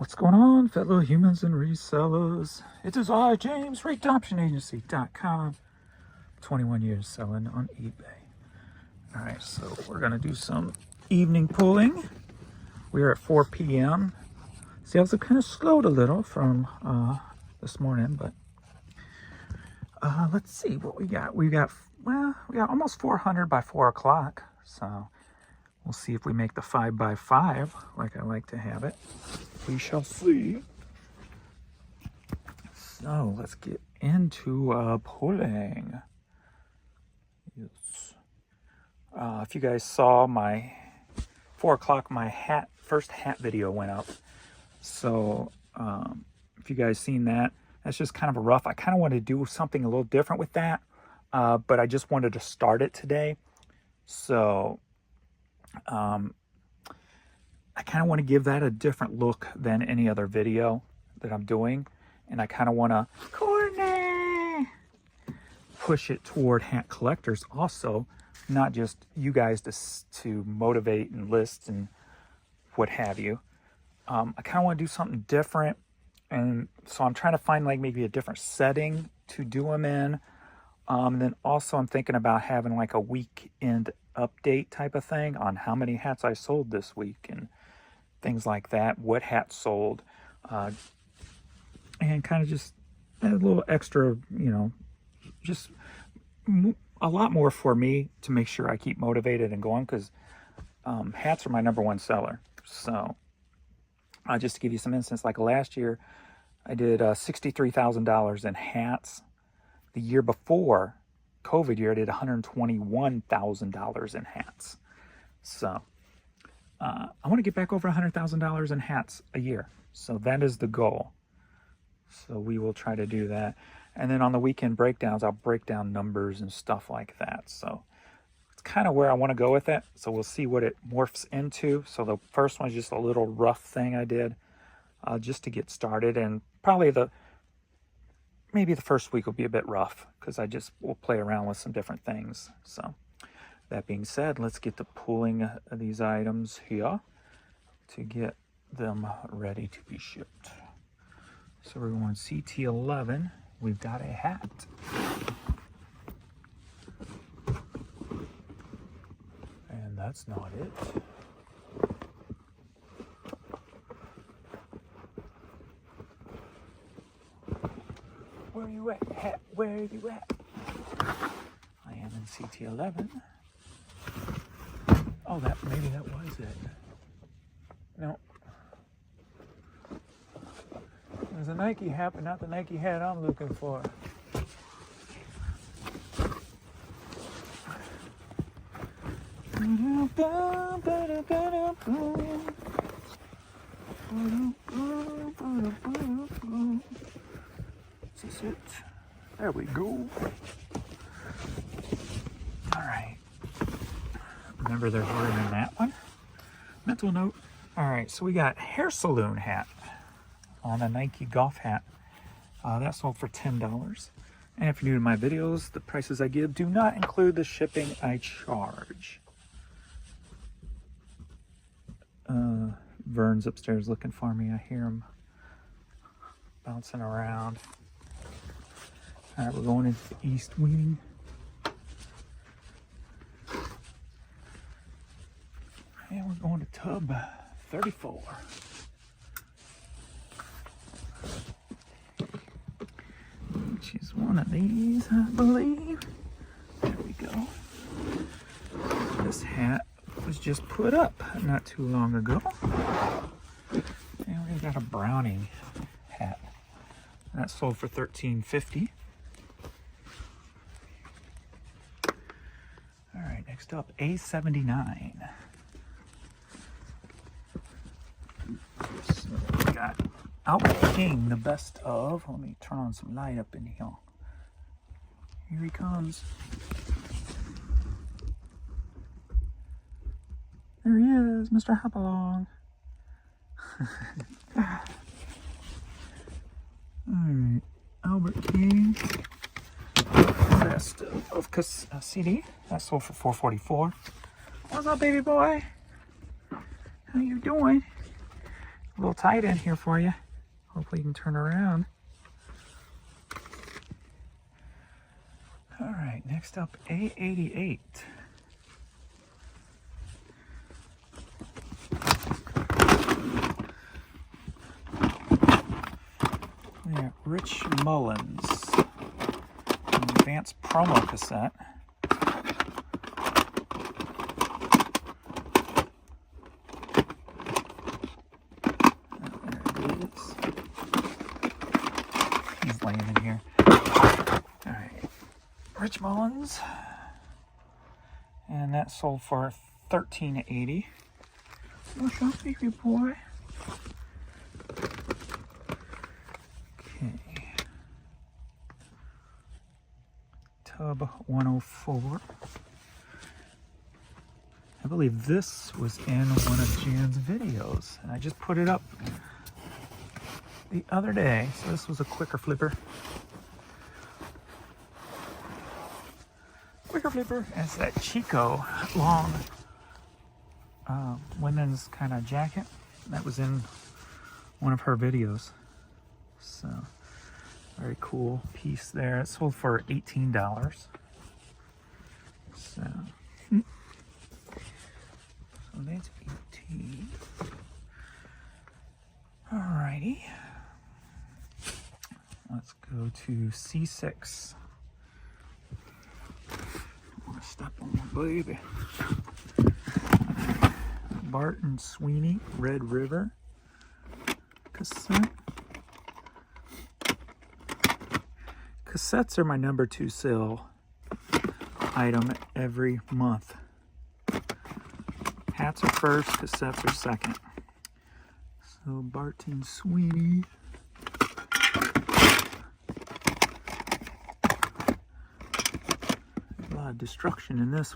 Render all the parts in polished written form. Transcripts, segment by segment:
What's going on, fellow humans and resellers? It is I, James, RateAuctionAgency.com. 21 years selling on eBay. All right, so we're going to do some evening pulling. We are at 4 p.m. Sales have kind of slowed a little from this morning, but let's see what we got. We got almost 400 by 4 o'clock, so we'll see if we make the 5 by 5 like I like to have it. We shall see. So let's get into pulling. Yes. If you guys saw my 4 o'clock, my first hat video went up. So if you guys seen that, that's just kind of a rough. I kind of want to do something a little different with that, but I just wanted to start it today. So I kind of want to give that a different look than any other video that I'm doing. And I kind of want to push it toward hat collectors also, not just you guys to motivate and list and what have you. I kind of want to do something different. And so I'm trying to find like maybe a different setting to do them in. And then also I'm thinking about having like a weekend update type of thing on how many hats I sold this week and things like that, what hats sold, and kind of just a little extra, just a lot more for me to make sure I keep motivated and going, because hats are my #1 seller. So just to give you some instance, like last year I did $63,000 in hats. The year before, COVID year, I did $121,000 in hats. So I want to get back over $100,000 in hats a year. So that is the goal. So we will try to do that. And then on the weekend breakdowns, I'll break down numbers and stuff like that. So it's kind of where I want to go with it. So we'll see what it morphs into. So the first one is just a little rough thing I did just to get started. And probably maybe the first week will be a bit rough because I just will play around with some different things. So that being said, let's get to pulling these items here to get them ready to be shipped. So we're going CT11. We've got a hat. And that's not it. Where you at, hat? Where you at? I am in CT11. Oh, maybe that was it. No. There's a Nike hat, but not the Nike hat I'm looking for. Is this it? There we go. All right. Remember there's room in that one. Mental note. All right, so we got hair salon hat on a Nike golf hat. That sold for $10. And if you're new to my videos, the prices I give do not include the shipping I charge. Vern's upstairs looking for me. I hear him bouncing around. All right, we're going into the east wing. And we're going to tub 34. Which is one of these, I believe. There we go. This hat was just put up not too long ago. And we got a Browning hat. That sold for $13.50. All right, next up, A79. So we got Albert King, the best of. Let me turn on some light up in here. Here he comes. There he is, Mr. Hopalong. Alright, Albert King, best of CD. That sold for $4.44. What's up, baby boy? How you doing? A little tight in here for you. Hopefully you can turn around. All right, next up, A88. We got Rich Mullins, an advanced promo cassette. There it is. He's laying in here. All right, Rich Mullins, and that sold for $13.80. What's up, baby boy? Okay. Tub 104. I believe this was in one of Jan's videos, and I just put it up the other day. So this was a quicker flipper. Quicker flipper. And it's that Chico long women's kind of jacket that was in one of her videos. So very cool piece there. It sold for $18. So that's 18. Alrighty. Let's go to C6. I'm gonna step on my baby. Barton Sweeney, Red River cassette. Cassettes are my number 2 sale item every month. Hats are first, cassettes are second. So Barton Sweeney. A lot of destruction in this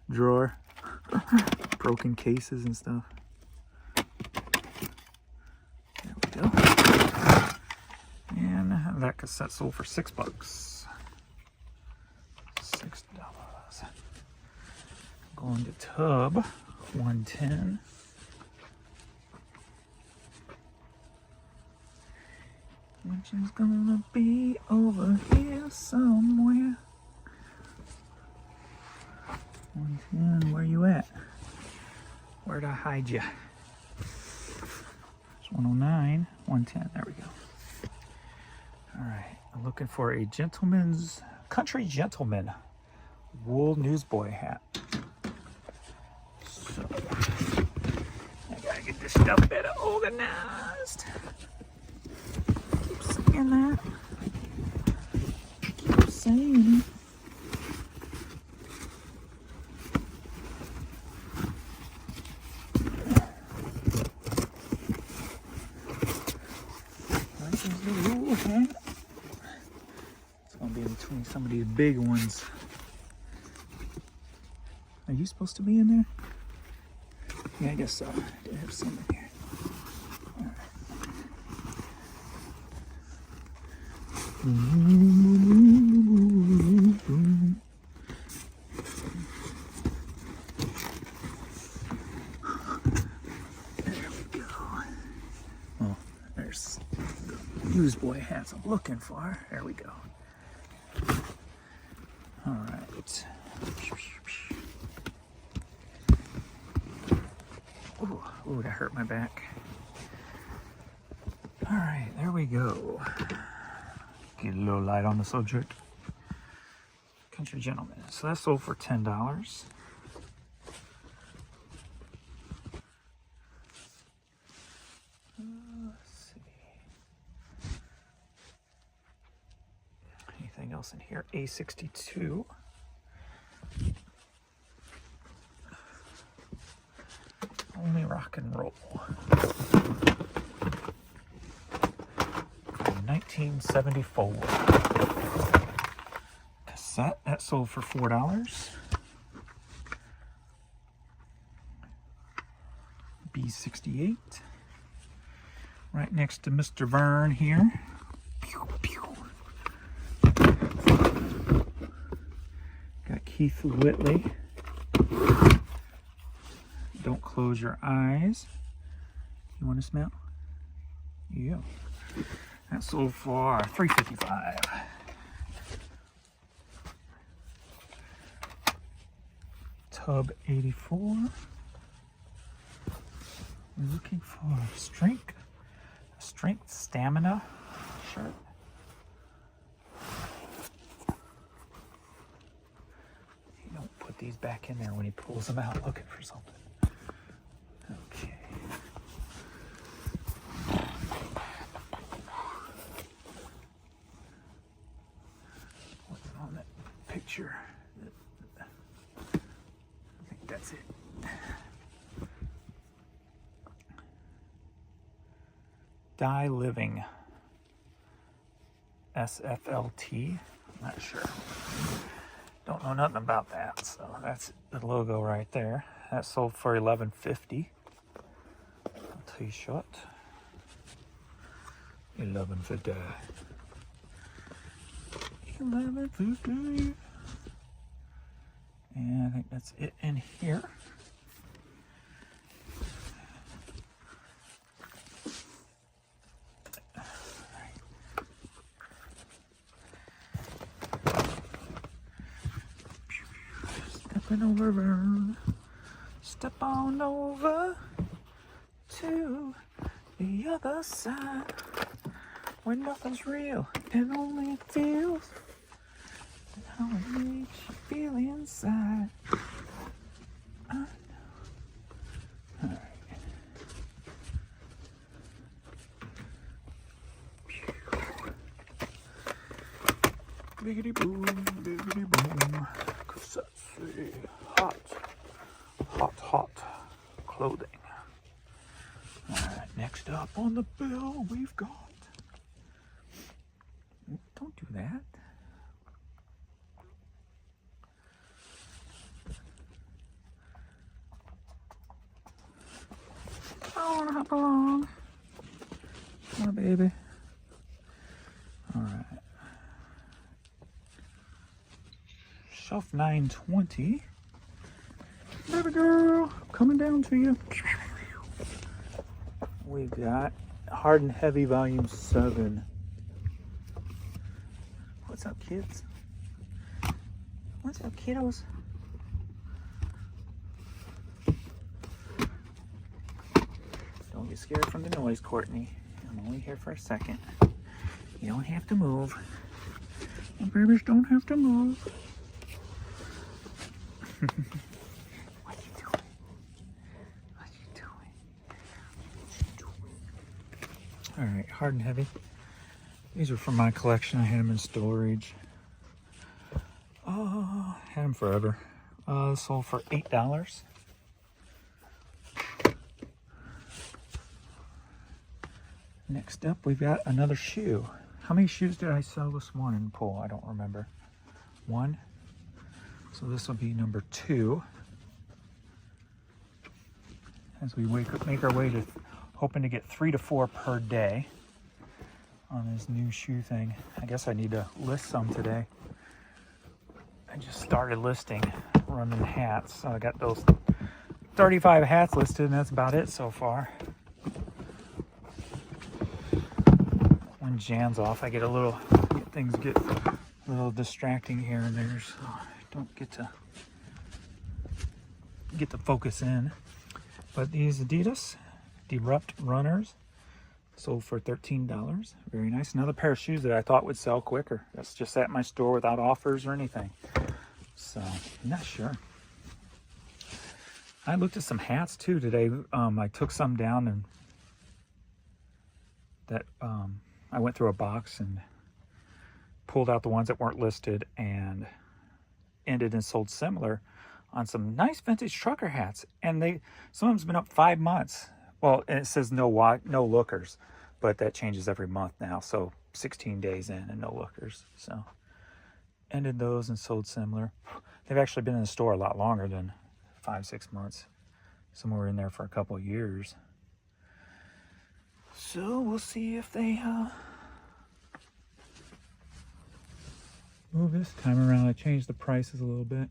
drawer. Broken cases and stuff. There we go. And that cassette sold for $6. $6. Going to Tub 110. Which is gonna be over here somewhere. 110, where you at? Where'd I hide you? It's 109, 110, there we go. All right, I'm looking for a country gentleman wool newsboy hat. So, I gotta get this stuff better organized. Keep saying that. Keep saying it. It's gonna be in between some of these big ones. Are you supposed to be in there? Yeah, I guess so. I did have some in here. All right. There we go. Oh, there's the newsboy hats I'm looking for. There we go. All right. Ooh, that hurt my back. All right, there we go. Get a little light on the subject. Country Gentleman. So that sold for $10. Let's see. Anything else in here? A62. Only rock and roll. 1974. Cassette that sold for $4. B68. Right next to Mr. Vern here. Pew, pew. Got Keith Whitley. Don't Close Your Eyes. You want to smell? Yeah. That sold for $3.55. Tub 84. We're looking for strength stamina shirt. You don't put these back in there when he pulls them out looking for something. Okay. What's on that picture? I think that's it. Die Living SFLT. I'm not sure. Don't know nothing about that. So that's the logo right there. That sold for $11.50. T-shirt. $11.50. $11.50. And I think that's it in here. Stepping over, step on over to the other side where nothing's real and only feels how it makes you feel inside. I know. All right. Biggity boom, biggity boom. Cause that's hot clothing. All right, next up on the bill, we've got. Don't do that. I wanna hop along. Come on, baby. All right. Shelf 920. Baby girl, coming down to you. We've got Hard and Heavy Volume 7. What's up, kids? What's up, kiddos? Don't get scared from the noise, Courtney. I'm only here for a second. You don't have to move. And babies don't have to move. What you doing? What you doing? What you doing? All right, Hard and Heavy. These are from my collection. I had them in storage. Had them forever. Sold for $8. Next up, we've got another shoe. How many shoes did I sell this morning, Paul? I don't remember. One. So this will be number 2. As we make our way to hoping to get 3 to 4 per day on this new shoe thing. I guess I need to list some today. I just started listing running hats. So I got those 35 hats listed, and that's about it so far. When Jan's off, I get things get a little distracting here and there, so I don't get to focus in. But these Adidas Derupt runners sold for $13. Very nice. Another pair of shoes that I thought would sell quicker. That's just at my store without offers or anything. So I'm not sure. I looked at some hats too today. I took some down and that I went through a box and pulled out the ones that weren't listed and ended and sold similar on some nice vintage trucker hats. And some of them's been up 5 months. Well, and it says no lookers, but that changes every month now. So 16 days in and no lookers. So ended those and sold similar. They've actually been in the store a lot longer than 5-6 months. Some were in there for a couple of years. So we'll see if they move this time around. I changed the prices a little bit.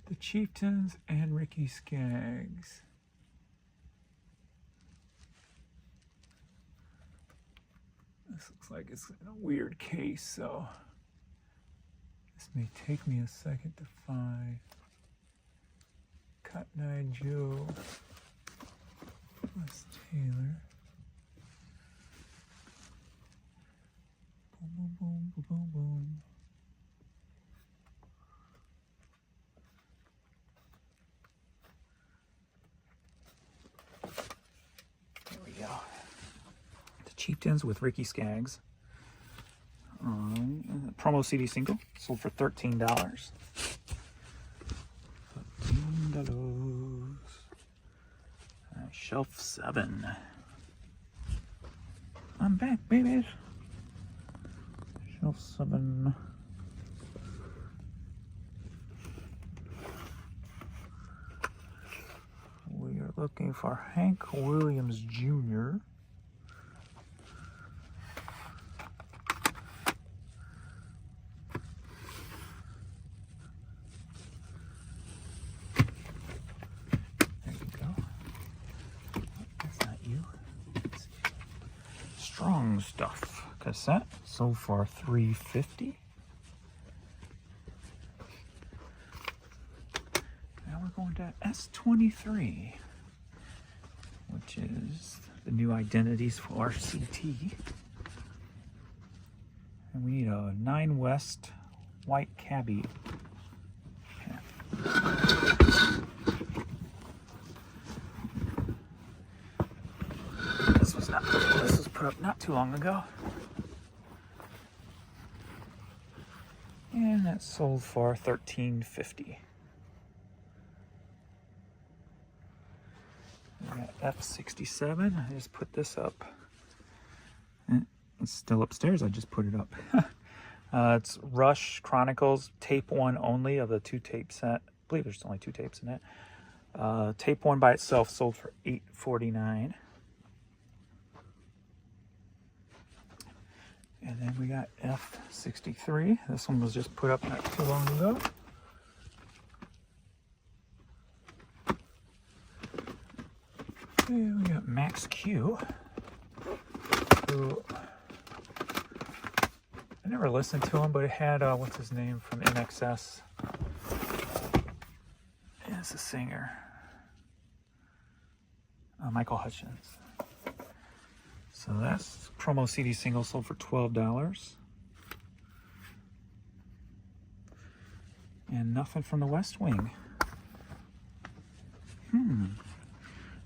The Chieftains and Ricky Skaggs. This looks like it's in a weird case, so this may take me a second to find. Cotton Eye Joe, Wes Taylor. Boom, boom, boom, boom, boom, boom. There we go. The Chieftains with Ricky Skaggs. Promo CD single, sold for $13. $13. Shelf 7. I'm back, babies. Shelf 7. We are looking for Hank Williams Jr. Strong Stuff cassette, sold for $3.50. Now we're going to S23, which is the new identities for RCT. And we need a 9 West white cabbie. This was put up not too long ago. And that sold for $13.50. We got F67. I just put this up. It's still upstairs. I just put it up. It's Rush Chronicles, tape 1 only of the 2-tape set. I believe there's only 2 tapes in it. Tape 1 by itself sold for $8.49. And then we got F63. This one was just put up not too long ago. And we got Max Q, who I never listened to him, but it had what's his name from NXS. It's a singer, Michael Hutchins. So that's promo CD single, sold for $12. And nothing from the West Wing.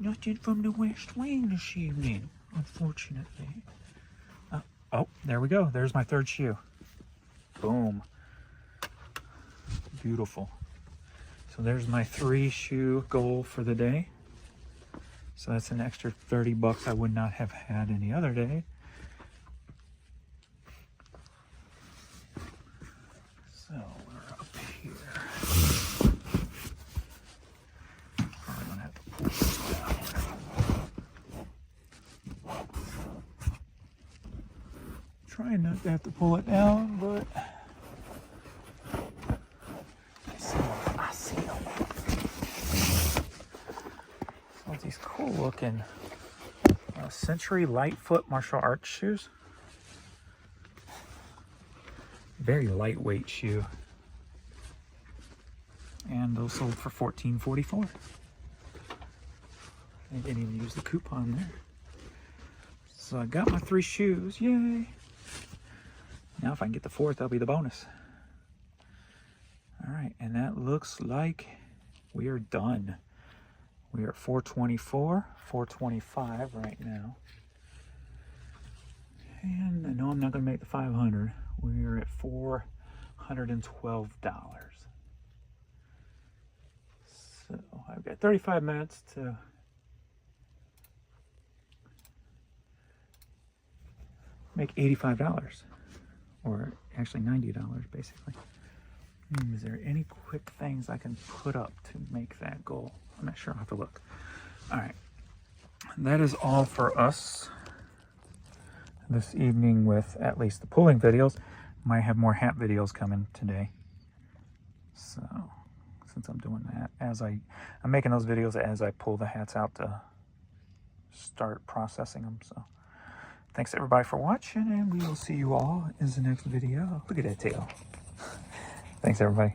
Nothing from the West Wing this evening, unfortunately. Oh, there we go. There's my third shoe. Boom. Beautiful. So there's my 3 shoe goal for the day. So that's an extra $30 I would not have had any other day. So we're up here. Probably gonna have to pull this down. Trying not to have to pull it down, but I see them. These cool looking Century Lightfoot martial arts shoes. Very lightweight shoe. And those sold for $14.44. I didn't even use the coupon there. So I got my 3 shoes, yay. Now if I can get the 4th, that'll be the bonus. All right, and that looks like we are done. We are at 424, 425 right now. And I know I'm not going to make the 500. We are at $412. So I've got 35 minutes to make $85, or actually $90 basically. Is there any quick things I can put up to make that goal? I'm not sure. I'll have to look. All right. That is all for us this evening with at least the pulling videos. Might have more hat videos coming today. So since I'm doing that, I'm making those videos as I pull the hats out to start processing them. So Thanks everybody for watching, and we will see you all in the next video. Look at that tail. Thanks everybody.